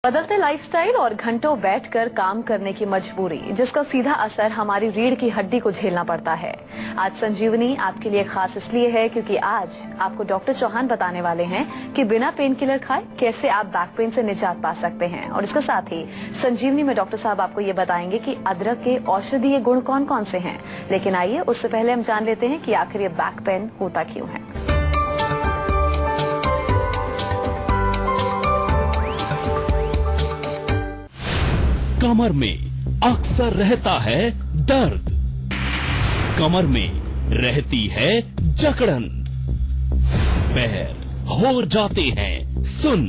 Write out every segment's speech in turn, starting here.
बदलते लाइफस्टाइल और घंटों बैठकर काम करने की मजबूरी, जिसका सीधा असर हमारी रीढ़ की हड्डी को झेलना पड़ता है। आज संजीवनी आपके लिए खास इसलिए है क्योंकि आज आपको डॉक्टर चौहान बताने वाले हैं कि बिना पेन किलर खाए कैसे आप बैक पेन से निजात पा सकते हैं। और इसके साथ ही संजीवनी में डॉक्टर साहब आपको ये बताएंगे कि अदरक के औषधीय गुण कौन कौन से हैं। लेकिन आइए उससे पहले हम जान लेते हैं कि आखिर ये बैक पेन होता क्यों है। कमर में अक्सर रहता है दर्द, कमर में रहती है जकड़न, पैर हो जाते हैं सुन।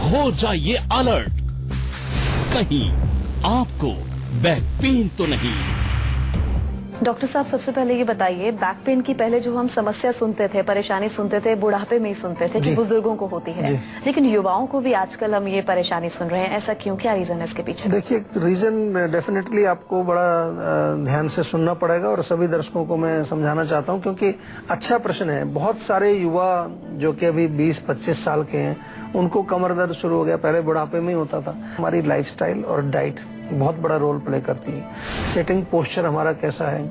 हो जाइए अलर्ट, कहीं आपको बैक पेन तो नहीं। डॉक्टर साहब, सबसे पहले ये बताइए, बैक पेन की पहले जो हम समस्या सुनते थे, परेशानी सुनते थे, बुढ़ापे में ही सुनते थे कि बुजुर्गों को होती है, लेकिन युवाओं को भी आजकल हम ये परेशानी सुन रहे हैं। ऐसा क्यों, क्या रीजन है इसके पीछे? देखिए, रीजन डेफिनेटली आपको बड़ा ध्यान से सुनना पड़ेगा और सभी दर्शकों को मैं समझाना चाहता हूँ, क्योंकि अच्छा प्रश्न है। बहुत सारे युवा जो कि अभी 20-25 साल के हैं, उनको कमर दर्द शुरू हो गया, पहले बुढ़ापे में ही होता था। हमारी लाइफस्टाइल और डाइट बहुत बड़ा रोल प्ले करती है। सिटिंग पोस्चर हमारा कैसा है,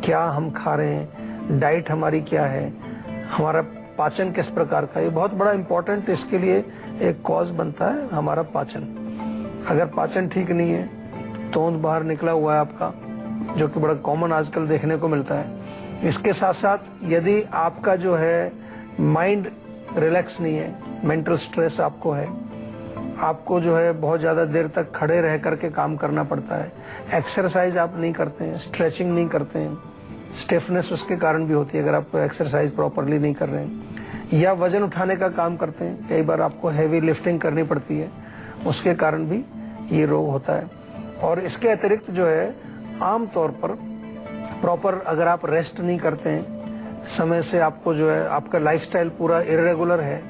क्या हम खा रहे हैं, डाइट हमारी क्या है, हमारा पाचन किस प्रकार का, ये बहुत बड़ा इम्पोर्टेंट इसके लिए एक कॉज बनता है हमारा पाचन। अगर पाचन ठीक नहीं है, तोंद बाहर निकला हुआ है आपका, जो कि बड़ा कॉमन आजकल देखने को मिलता है। इसके साथ साथ यदि आपका जो है माइंड रिलैक्स नहीं है, मेंटल स्ट्रेस आपको है, आपको जो है बहुत ज्यादा देर तक खड़े रह करके काम करना पड़ता है, एक्सरसाइज आप नहीं करते हैं, स्ट्रेचिंग नहीं करते हैं, स्टिफनेस उसके कारण भी होती है अगर आप एक्सरसाइज प्रॉपरली नहीं कर रहे हैं, या वजन उठाने का काम करते हैं, कई बार आपको हैवी लिफ्टिंग करनी पड़ती है, उसके कारण भी ये रोग होता है। और इसके अतिरिक्त जो है आम तौर पर प्रॉपर अगर आप रेस्ट नहीं करते हैं, समय से आपको जो है आपका लाइफस्टाइल पूरा इर्रेगुलर है,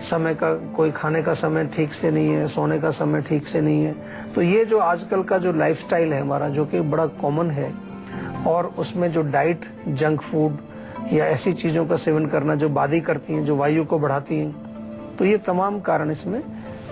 समय का कोई खाने का समय ठीक से नहीं है, सोने का समय ठीक से नहीं है, तो ये जो आजकल का जो लाइफस्टाइल है हमारा, जो कि बड़ा कॉमन है, और उसमें जो डाइट, जंक फूड या ऐसी चीजों का सेवन करना जो बादी करती हैं, जो वायु को बढ़ाती हैं, तो ये तमाम कारण इसमें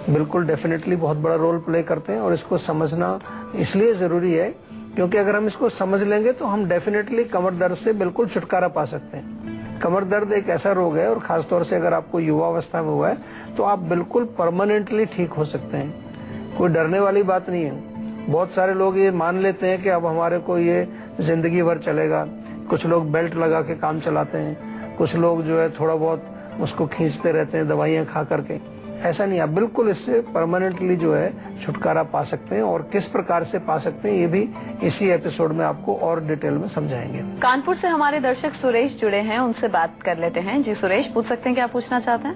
बिल्कुल डेफिनेटली बहुत बड़ा रोल प्ले करते हैं। और इसको समझना इसलिए जरूरी है क्योंकि अगर हम इसको समझ लेंगे तो हम डेफिनेटली कमर दर्द से बिल्कुल छुटकारा पा सकते हैं। कमर दर्द एक ऐसा रोग है, और खासतौर से अगर आपको युवा अवस्था में हुआ है तो आप बिल्कुल परमानेंटली ठीक हो सकते हैं। कोई डरने वाली बात नहीं है। बहुत सारे लोग ये मान लेते हैं कि अब हमारे को ये जिंदगी भर चलेगा। कुछ लोग बेल्ट लगा के काम चलाते हैं, कुछ लोग जो है थोड़ा बहुत उसको खींचते रहते हैं दवाइयाँ खा करके। ऐसा नहीं, आप बिल्कुल इससे परमानेंटली जो है छुटकारा पा सकते हैं, और किस प्रकार से पा सकते हैं ये भी इसी एपिसोड में आपको और डिटेल में समझाएंगे। कानपुर से हमारे दर्शक सुरेश जुड़े हैं, उनसे बात कर लेते हैं। जी सुरेश, पूछ सकते हैं क्या पूछना चाहते हैं?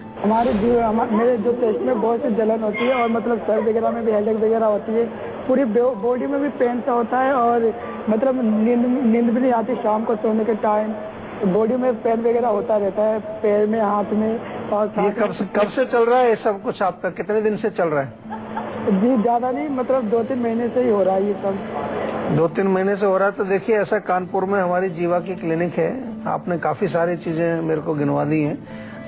मेरे जो पेट में बहुत सी जलन होती है, और मतलब सर वगैरह में भी हेडेक वगैरह होती है, पूरी बॉडी में भी पेन सा होता है, और मतलब नींद भी नहीं आती शाम को सोने के टाइम। बॉडी में पेन वगैरह होता रहता है, पैर में, हाथ में। और ये कब से चल रहा है ये सब कुछ आपका? कितने दिन से चल रहा है? जी ज्यादा नहीं, मतलब 2-3 महीने से ही हो रहा है ये सब। 2-3 महीने से हो रहा है। तो देखिए, ऐसा कानपुर में हमारी जीवा की क्लिनिक है। आपने काफी सारी चीजें मेरे को गिनवा दी हैं,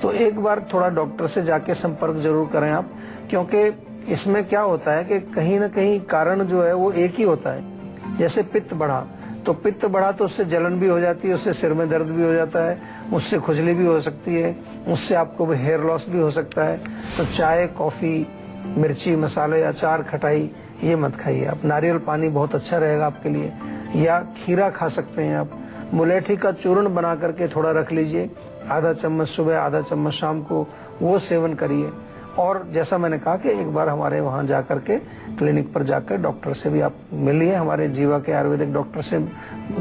तो एक बार थोड़ा डॉक्टर से जाके संपर्क जरूर करें आप, क्योंकि इसमें क्या होता है कि कहीं ना कहीं कारण जो है वो एक ही होता है। जैसे पित्त बढ़ा, तो पित्त बढ़ा तो उससे जलन भी हो जाती है, उससे सिर में दर्द भी हो जाता है, उससे खुजली भी हो सकती है, उससे आपको हेयर लॉस भी हो सकता है। तो चाय, कॉफी, मिर्ची, मसाले, अचार, खटाई ये मत खाइए आप। नारियल पानी बहुत अच्छा रहेगा आपके लिए, या खीरा खा सकते हैं आप। मुलेठी का चूर्ण बना करके थोड़ा रख लीजिए, आधा चम्मच सुबह, आधा चम्मच शाम को, वो सेवन करिए। और जैसा मैंने कहा कि एक बार हमारे वहाँ जाकर के क्लिनिक पर जाकर डॉक्टर से भी आप मिलिए, हमारे जीवा के आयुर्वेदिक डॉक्टर से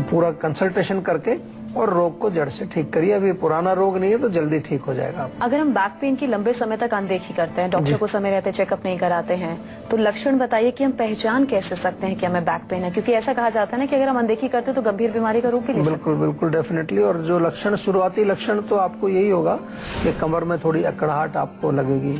पूरा कंसल्टेशन करके, और रोग को जड़ से ठीक करिए। अभी पुराना रोग नहीं है तो जल्दी ठीक हो जाएगा। अगर हम बैक पेन की लंबे समय तक अनदेखी करते हैं, डॉक्टर को समय रहते चेकअप नहीं कराते हैं, तो लक्षण बताइए कि हम पहचान कैसे सकते हैं कि हमें बैक पेन है? क्योंकि ऐसा कहा जाता है ना कि अगर हम अनदेखी करते हैं तो गंभीर बीमारी का रूप भी ले सकते हैं। बिल्कुल बिल्कुल डेफिनेटली। और जो लक्षण, शुरुआती लक्षण तो आपको यही होगा कि कमर में थोड़ी अकड़ाहट आपको लगेगी,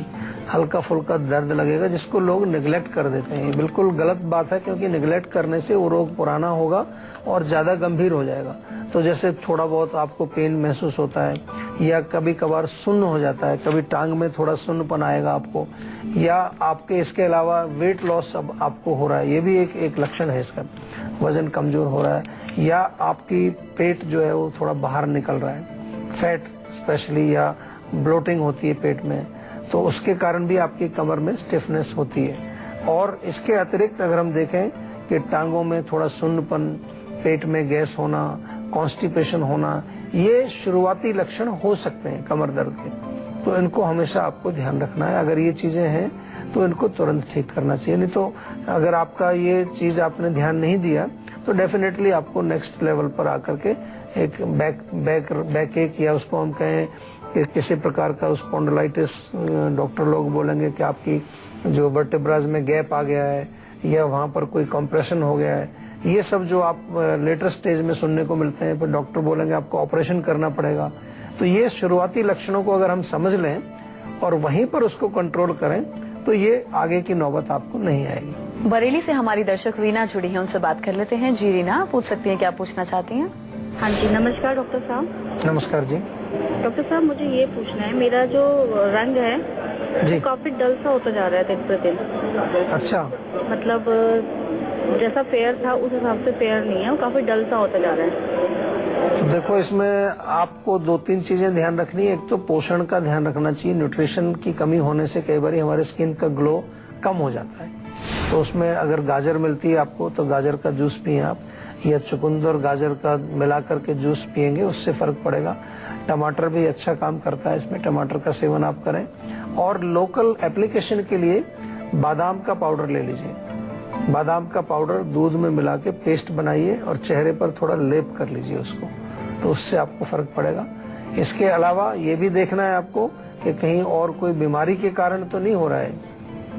हल्का फुल्का दर्द लगेगा, जिसको लोग निगलेक्ट कर देते हैं। ये बिल्कुल गलत बात है, क्योंकि निगलेक्ट करने से वो रोग पुराना होगा और ज्यादा गंभीर हो जाएगा। तो जैसे थोड़ा बहुत आपको पेन महसूस होता है, या कभी कभार सुन्न हो जाता है, कभी टांग में थोड़ा सुन्नपन आएगा आपको, या आपके इसके अलावा वेट लॉस अब आपको हो रहा है, ये भी एक लक्षण है इसका, वजन कमजोर हो रहा है, या आपकी पेट जो है वो थोड़ा बाहर निकल रहा है, फैट स्पेशली, या ब्लोटिंग होती है पेट में, तो उसके कारण भी आपकी कमर में स्टिफनेस होती है। और इसके अतिरिक्त अगर हम देखें कि टांगों में थोड़ा सुन्नपन, पेट में गैस होना, कॉन्स्टिपेशन होना, ये शुरुआती लक्षण हो सकते हैं कमर दर्द के। तो इनको हमेशा आपको ध्यान रखना है। अगर ये चीजें हैं तो इनको तुरंत ठीक करना चाहिए, नहीं तो अगर आपका ये चीज आपने ध्यान नहीं दिया तो डेफिनेटली आपको नेक्स्ट लेवल पर आकर के एक बैक एक, या उसको हम कहें कि किसी प्रकार का स्पॉन्डिलाइटिस, डॉक्टर लोग बोलेंगे कि आपकी जो वर्टेब्राज में गैप आ गया है, या वहां पर कोई कंप्रेशन हो गया है, ये सब जो आप लेटर स्टेज में सुनने को मिलते हैं, फिर डॉक्टर बोलेंगे आपको ऑपरेशन करना पड़ेगा। तो ये शुरुआती लक्षणों को अगर हम समझ लें और वहीं पर उसको कंट्रोल करें तो ये आगे की नौबत आपको नहीं आएगी। बरेली से हमारी दर्शक रीना जुड़ी है, उनसे बात कर लेते हैं। जी रीना, पूछ सकती हैं क्या पूछना चाहती हैं? हाँ जी, नमस्कार डॉक्टर साहब। नमस्कार जी। डॉक्टर साहब, मुझे ये पूछना है, मेरा जो रंग है जी। काफी डल सा होता जा रहा है दिन प्रतिदिन। अच्छा। मतलब जैसा फेयर था उस हिसाब से फेयर नहीं है, वो काफी डल सा होता जा रहा है। तो देखो, इसमें आपको 2-3 चीजें ध्यान रखनी है। एक तो पोषण का ध्यान रखना चाहिए। न्यूट्रिशन की कमी होने से कई बार हमारे स्किन का ग्लो कम हो जाता है, तो उसमें अगर गाजर मिलती है आपको तो गाजर का जूस पिए आप, या चुकंदर गाजर का मिला करके जूस पिएंगे, उससे फर्क पड़ेगा। टमाटर भी अच्छा काम करता है इसमें, टमाटर का सेवन आप करें। और लोकल एप्लीकेशन के लिए बादाम का पाउडर ले लीजिए। बादाम का पाउडर दूध में मिला के पेस्ट बनाइए और चेहरे पर थोड़ा लेप कर लीजिए उसको, तो उससे आपको फर्क पड़ेगा। इसके अलावा ये भी देखना है आपको कि कहीं और कोई बीमारी के कारण तो नहीं हो रहा है,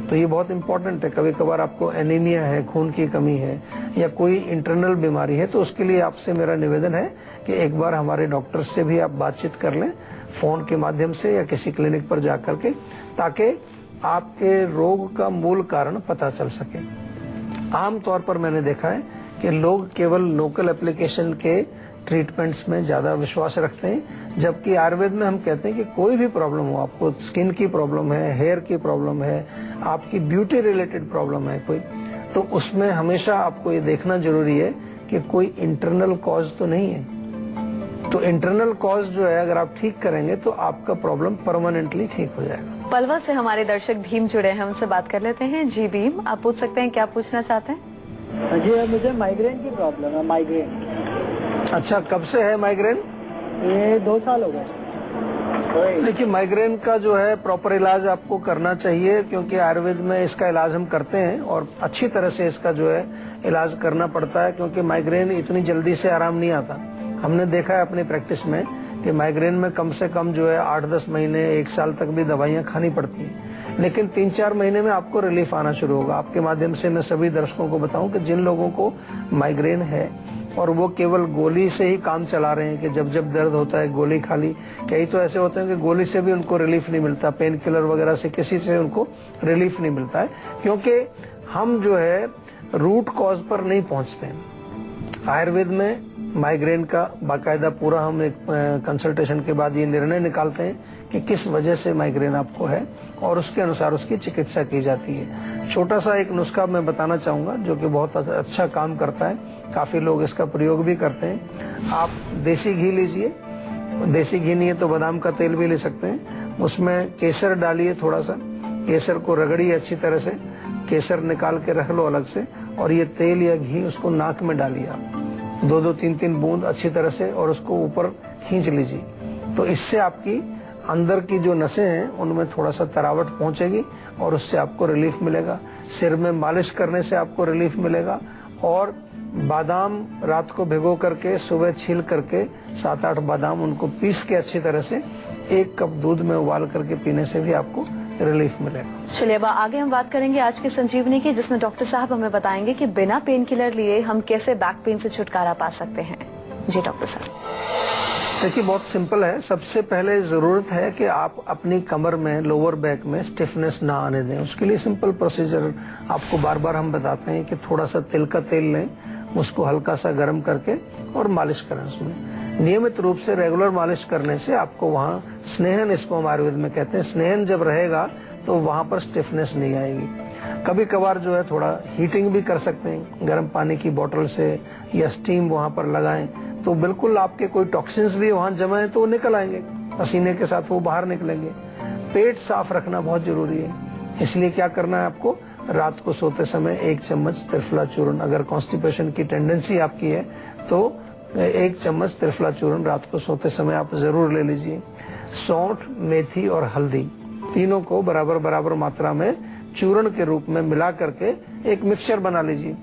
तो ये बहुत इंपॉर्टेंट है। कभी कभार आपको एनीमिया है, खून की कमी है, या कोई इंटरनल बीमारी है, तो उसके लिए आपसे मेरा निवेदन है कि एक बार हमारे डॉक्टर से भी आप बातचीत कर लें, फोन के माध्यम से या किसी क्लिनिक पर जाकर के, ताकि आपके रोग का मूल कारण पता चल सके। आमतौर पर मैंने देखा है कि लोग केवल लोकल एप्लीकेशन के ट्रीटमेंट्स में ज्यादा विश्वास रखते हैं, जबकि आयुर्वेद में हम कहते हैं कि कोई भी प्रॉब्लम हो, आपको स्किन की प्रॉब्लम है, हेयर की प्रॉब्लम है, आपकी ब्यूटी रिलेटेड प्रॉब्लम है कोई, तो उसमें हमेशा आपको ये देखना जरूरी है कि कोई इंटरनल कॉज तो नहीं है। तो इंटरनल कॉज जो है अगर आप ठीक करेंगे तो आपका प्रॉब्लम परमानेंटली ठीक हो जाएगा। पलवल से हमारे दर्शक भीम जुड़े हैं, उनसे बात कर लेते हैं। जी भीम, आप पूछ सकते हैं क्या पूछना चाहते हैं? जी, मुझे माइग्रेन की प्रॉब्लम है। माइग्रेन। अच्छा, कब से है माइग्रेन? ये 2 साल हो गए। देखिए, माइग्रेन का जो है प्रॉपर इलाज आपको करना चाहिए, क्योंकि आयुर्वेद में इसका इलाज हम करते हैं और अच्छी तरह से इसका जो है इलाज करना पड़ता है, क्योंकि माइग्रेन इतनी जल्दी से आराम नहीं आता। हमने देखा है अपनी प्रैक्टिस में कि माइग्रेन में कम से कम जो है 8-10 महीने, 1 साल तक भी दवाइयां खानी पड़ती हैं, लेकिन 3-4 महीने में आपको रिलीफ आना शुरू होगा। आपके माध्यम से मैं सभी दर्शकों को बताऊं कि जिन लोगों को माइग्रेन है और वो केवल गोली से ही काम चला रहे हैं कि जब जब दर्द होता है गोली खा ली, कई तो ऐसे होते हैं कि गोली से भी उनको रिलीफ नहीं मिलता, पेन किलर वगैरह से किसी से उनको रिलीफ नहीं मिलता है, क्योंकि हम जो है रूट कॉज पर नहीं पहुंचते हैं। आयुर्वेद में माइग्रेन का बाकायदा पूरा हम एक कंसल्टेशन के बाद ये निर्णय निकालते हैं कि किस वजह से माइग्रेन आपको है, और उसके अनुसार उसकी चिकित्सा की जाती है। छोटा सा एक नुस्खा मैं बताना चाहूंगा जो कि बहुत अच्छा काम करता है, काफी लोग इसका प्रयोग भी करते हैं। आप देसी घी लीजिए, देसी घी नहीं है तो बादाम का तेल भी ले सकते हैं। उसमें केसर डालिए, थोड़ा सा केसर को रगड़िए अच्छी तरह से, केसर निकाल के रख लो अलग से, और ये तेल या घी उसको नाक में डालिए आप 2-2, 3-3 बूंद अच्छी तरह से, और उसको ऊपर खींच लीजिए। तो इससे आपकी अंदर की जो नसें हैं उनमें थोड़ा सा तरावट पहुंचेगी और उससे आपको रिलीफ मिलेगा। सिर में मालिश करने से आपको रिलीफ मिलेगा। और बादाम रात को भिगो करके सुबह छील करके 7-8 बादाम उनको पीस के अच्छी तरह से 1 कप दूध में उबाल करके पीने से भी आपको रिलीफ मिलेगा। चलिए अब आगे हम बात करेंगे आज की संजीवनी की, जिसमें डॉक्टर साहब हमें बताएंगे कि बिना पेन किलर लिए हम कैसे बैक पेन से छुटकारा पा सकते हैं। जी डॉक्टर साहब। देखिए बहुत सिंपल है। सबसे पहले जरूरत है कि आप अपनी कमर में, लोअर बैक में स्टिफनेस ना आने दें। उसके लिए सिंपल प्रोसीजर आपको बार बार हम बताते हैं कि थोड़ा सा तिल का तेल लें, उसको हल्का सा गर्म करके और मालिश करें। उसमें नियमित रूप से रेगुलर मालिश करने से आपको वहाँ स्नेहन, इसको हम आयुर्वेद में कहते हैं, स्नेहन जब रहेगा तो वहाँ पर स्टिफनेस नहीं आएगी। कभी कभार जो है थोड़ा हीटिंग भी कर सकते हैं, गर्म पानी की बोतल से या स्टीम वहाँ पर लगाएं तो बिल्कुल आपके कोई टॉक्सिन्स भी वहाँ जमा है तो वो निकल आएंगे, पसीने के साथ वो बाहर निकलेंगे। पेट साफ रखना बहुत जरूरी है, इसलिए क्या करना है आपको, रात को सोते समय 1 चम्मच त्रिफला चूर्ण, अगर कॉन्स्टिपेशन की टेंडेंसी आपकी है तो 1 चम्मच त्रिफला चूर्ण रात को सोते समय आप जरूर ले लीजिए। सौंठ, मेथी और हल्दी तीनों को बराबर बराबर मात्रा में चूर्ण के रूप में मिला करके एक मिक्सचर बना लीजिए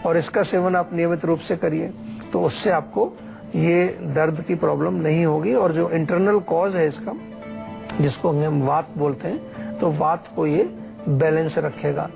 और इसका सेवन आप नियमित रूप से करिए, तो उससे आपको ये दर्द की प्रॉब्लम नहीं होगी। और जो इंटरनल कॉज है इसका, जिसको हम वात बोलते हैं, तो वात को ये बैलेंस रखेगा।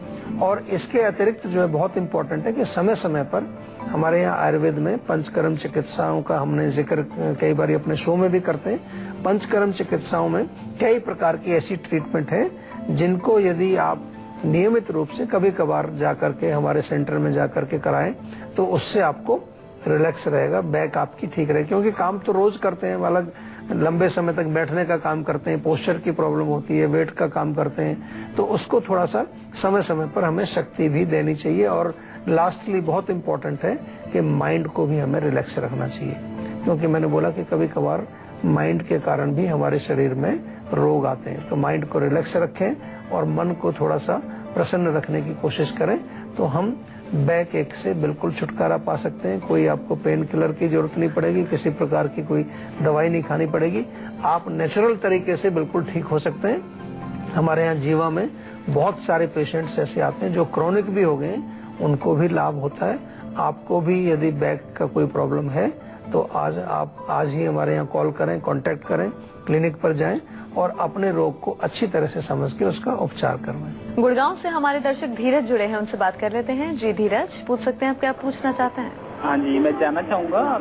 और इसके अतिरिक्त जो है बहुत इंपॉर्टेंट है कि समय समय पर हमारे यहाँ आयुर्वेद में पंचकर्म चिकित्साओं का हमने जिक्र कई बार अपने शो में भी करते हैं। पंचकर्म चिकित्साओं में कई प्रकार की ऐसी ट्रीटमेंट है जिनको यदि आप नियमित रूप से कभी कभार जाकर के हमारे सेंटर में जाकर के कराएं तो उससे आपको रिलैक्स रहेगा, बैक आपकी ठीक रहेगी। क्योंकि काम तो रोज करते हैं, अलग लंबे समय तक बैठने का काम करते हैं, पोस्चर की प्रॉब्लम होती है, वेट का काम करते हैं, तो उसको थोड़ा सा समय समय पर हमें शक्ति भी देनी चाहिए। और लास्टली बहुत इंपॉर्टेंट है कि माइंड को भी हमें रिलैक्स रखना चाहिए, क्योंकि मैंने बोला कि कभी कभार माइंड के कारण भी हमारे शरीर में रोग आते हैं। तो माइंड को रिलैक्स रखें और मन को थोड़ा सा प्रसन्न रखने की कोशिश करें तो हम बैक एक से बिल्कुल छुटकारा पा सकते हैं। कोई आपको पेन किलर की जरूरत नहीं पड़ेगी, किसी प्रकार की कोई दवाई नहीं खानी पड़ेगी, आप नेचुरल तरीके से बिल्कुल ठीक हो सकते हैं। हमारे यहाँ जीवा में बहुत सारे पेशेंट्स ऐसे आते हैं जो क्रोनिक भी हो गए, उनको भी लाभ होता है। आपको भी यदि बैक का कोई प्रॉब्लम है तो आज ही हमारे यहाँ कॉल करें, कांटेक्ट करें, क्लिनिक पर जाएं और अपने रोग को अच्छी तरह से समझ के उसका उपचार करवाएं। गुड़गांव से हमारे दर्शक धीरज जुड़े हैं, उनसे बात कर लेते हैं। जी धीरज, पूछ सकते हैं आप क्या पूछना चाहते हैं? हाँ जी, मैं जानना चाहूँगा,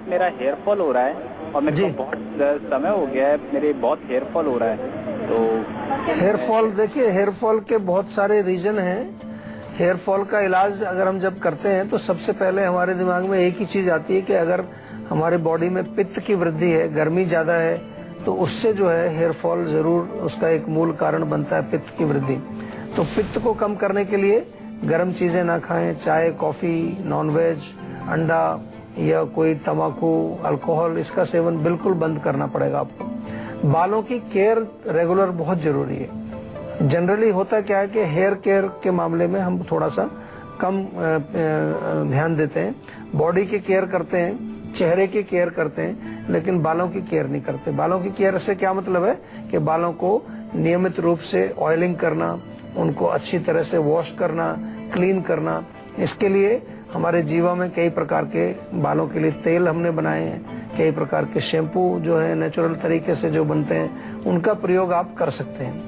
मेरा हेयर फॉल हो रहा है और मेरे को बहुत समय हो गया है, मेरे बहुत हेयर फॉल हो रहा है। तो हेयर फॉल, देखिए हेयर फॉल के बहुत सारे रीजन हैं। हेयर फॉल का इलाज अगर हम जब करते हैं तो सबसे पहले हमारे दिमाग में एक ही चीज आती है कि अगर हमारे बॉडी में पित्त की वृद्धि है, गर्मी ज्यादा है, तो उससे जो है हेयर फॉल जरूर उसका एक मूल कारण बनता है पित्त की वृद्धि। तो पित्त को कम करने के लिए गर्म चीजें ना खाएं, चाय, कॉफी, नॉनवेज, अंडा या कोई तंबाकू, अल्कोहल, इसका सेवन बिल्कुल बंद करना पड़ेगा आपको। बालों की केयर रेगुलर बहुत जरूरी है। जनरली होता क्या है कि हेयर केयर के मामले में हम थोड़ा सा कम ध्यान देते हैं। बॉडी की केयर करते हैं, चेहरे की केयर करते हैं, लेकिन बालों की केयर नहीं करते। बालों की केयर से क्या मतलब है कि बालों को नियमित रूप से ऑयलिंग करना, उनको अच्छी तरह से वॉश करना, क्लीन करना। इसके लिए हमारे जीवा में कई प्रकार के बालों के लिए तेल हमने बनाए हैं, कई प्रकार के शैम्पू जो है नेचुरल तरीके से जो बनते हैं, उनका प्रयोग आप कर सकते हैं।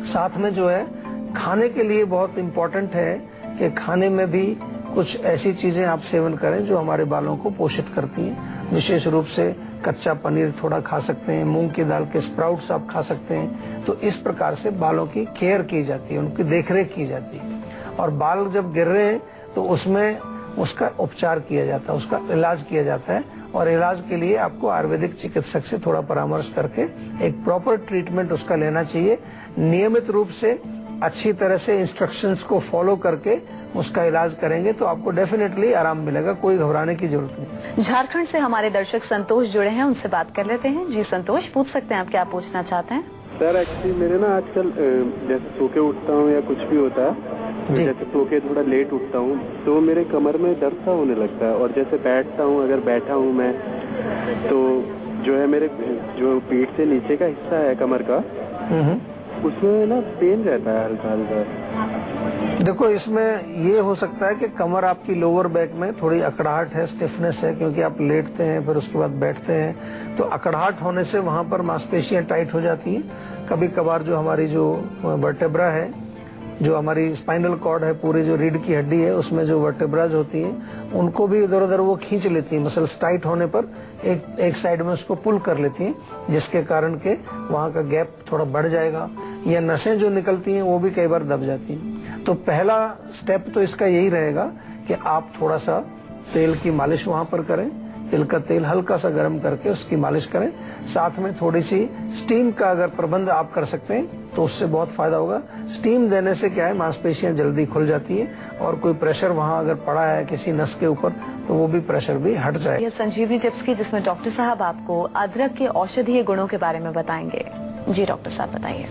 साथ में जो है खाने के लिए बहुत इम्पोर्टेंट है कि खाने में भी कुछ ऐसी चीजें आप सेवन करें जो हमारे बालों को पोषित करती हैं। विशेष रूप से कच्चा पनीर थोड़ा खा सकते हैं, मूंग की दाल के स्प्राउट्स आप खा सकते हैं। तो इस प्रकार से बालों की केयर की जाती है, उनकी देखरेख की जाती है। और बाल जब गिर रहे हैं तो उसमें उसका उपचार किया जाता है, उसका इलाज किया जाता है। और इलाज के लिए आपको आयुर्वेदिक चिकित्सक से थोड़ा परामर्श करके एक प्रॉपर ट्रीटमेंट उसका लेना चाहिए। नियमित रूप से अच्छी तरह से इंस्ट्रक्शंस को फॉलो करके उसका इलाज करेंगे तो आपको डेफिनेटली आराम मिलेगा, कोई घबराने की जरूरत नहीं। झारखंड से हमारे दर्शक संतोष जुड़े हैं, उनसे बात कर लेते हैं। जी संतोष, पूछ सकते हैं आप क्या पूछना चाहते हैं? सर एक्चुअली मेरे ना आजकल जैसे सो के उठता हूँ या कुछ भी होता है, जैसे सो के थोड़ा लेट उठता हूँ तो मेरे कमर में दर्द सा होने लगता है। और जैसे बैठता हूँ, अगर बैठा हूँ मैं, तो जो है मेरे जो पीठ से नीचे का हिस्सा है कमर का, उसमें ना पेन रहता है हल्का हल्का। देखो इसमें ये हो सकता है कि कमर आपकी लोअर बैक में थोड़ी अकड़ाहट है, स्टिफनेस है, क्योंकि आप लेटते हैं फिर उसके बाद बैठते हैं, तो अकड़ाहट होने से वहां पर मांसपेशियां टाइट हो जाती हैं। कभी कभार जो हमारी जो वर्टेब्रा है जो हमारी स्पाइनल कॉर्ड है, पूरी जो रीढ़ की हड्डी है, उसमें जो वर्टेब्राज होती हैं उनको भी इधर उधर वो खींच लेती हैं। मसल्स टाइट होने पर एक साइड में उसको पुल कर लेती हैं, जिसके कारण के वहाँ का गैप थोड़ा बढ़ जाएगा, या नसें जो निकलती हैं वो भी कई बार दब जाती हैं। तो पहला स्टेप तो इसका यही रहेगा कि आप थोड़ा सा तेल की मालिश वहाँ पर करें, तिल का तेल हल्का सा गर्म करके उसकी मालिश करें। साथ में थोड़ी सी स्टीम का अगर प्रबंध आप कर सकते हैं तो उससे बहुत फायदा होगा। स्टीम देने से क्या है, मांसपेशियां जल्दी खुल जाती है और कोई प्रेशर वहां अगर पड़ा है किसी नस के ऊपर तो वो भी प्रेशर भी हट जाए। यह संजीवनी टिप्स की, जिसमें डॉक्टर साहब आपको अदरक के औषधीय गुणों के बारे में बताएंगे। जी डॉक्टर साहब बताइए।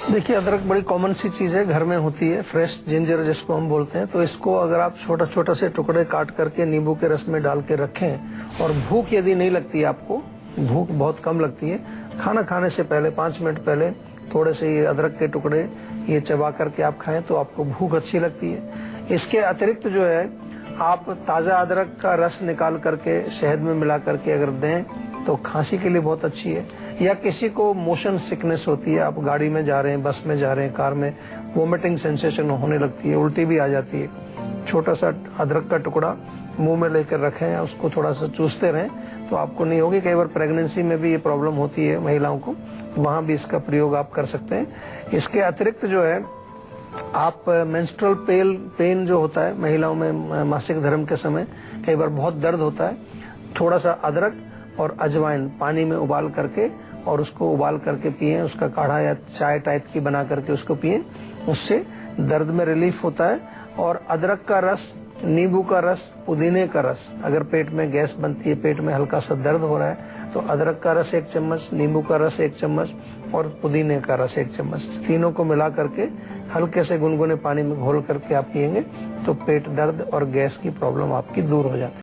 देखिए, अदरक बड़ी कॉमन सी चीज है, घर में होती है, फ्रेश जिंजर जिसको हम बोलते हैं। तो इसको अगर आप छोटा छोटा से टुकड़े काट करके नींबू के रस में डाल के रखें, और भूख यदि नहीं लगती है आपको, भूख बहुत कम लगती है, खाना खाने से पहले 5 मिनट पहले थोड़े से ये अदरक के टुकड़े ये चबा करके आप खाएं तो आपको भूख अच्छी लगती है। इसके अतिरिक्त जो है, आप ताज़ा अदरक का रस निकाल करके शहद में मिला करके अगर दें तो खांसी के लिए बहुत अच्छी है। या किसी को मोशन सिकनेस होती है, आप गाड़ी में जा रहे हैं, बस में जा रहे हैं, कार में, वोमिटिंग सेंसेशन होने लगती है, उल्टी भी आ जाती है, छोटा सा अदरक का टुकड़ा मुंह में लेकर रखें या उसको थोड़ा सा चूसते रहें तो आपको नहीं होगी। कई बार प्रेगनेंसी में भी ये प्रॉब्लम होती है महिलाओं को, वहां भी इसका प्रयोग आप कर सकते हैं। इसके अतिरिक्त जो है, आप मेंस्ट्रुअल पेन जो होता है महिलाओं में मासिक धर्म के समय, कई बार बहुत दर्द होता है, थोड़ा सा अदरक और अजवाइन पानी में उबाल करके और उसको उबाल करके पिएं, उसका काढ़ा या चाय टाइप की बना करके उसको पिएं, उससे दर्द में रिलीफ होता है। और अदरक का रस, नींबू का रस, पुदीने का रस, अगर पेट में गैस बनती है, पेट में हल्का सा दर्द हो रहा है, तो अदरक का रस 1 चम्मच, नींबू का रस 1 चम्मच और पुदीने का रस 1 चम्मच, तीनों को मिला करके हल्के से गुनगुने पानी में घोल करके आप पिएंगे तो पेट दर्द और गैस की प्रॉब्लम आपकी दूर हो जाती है।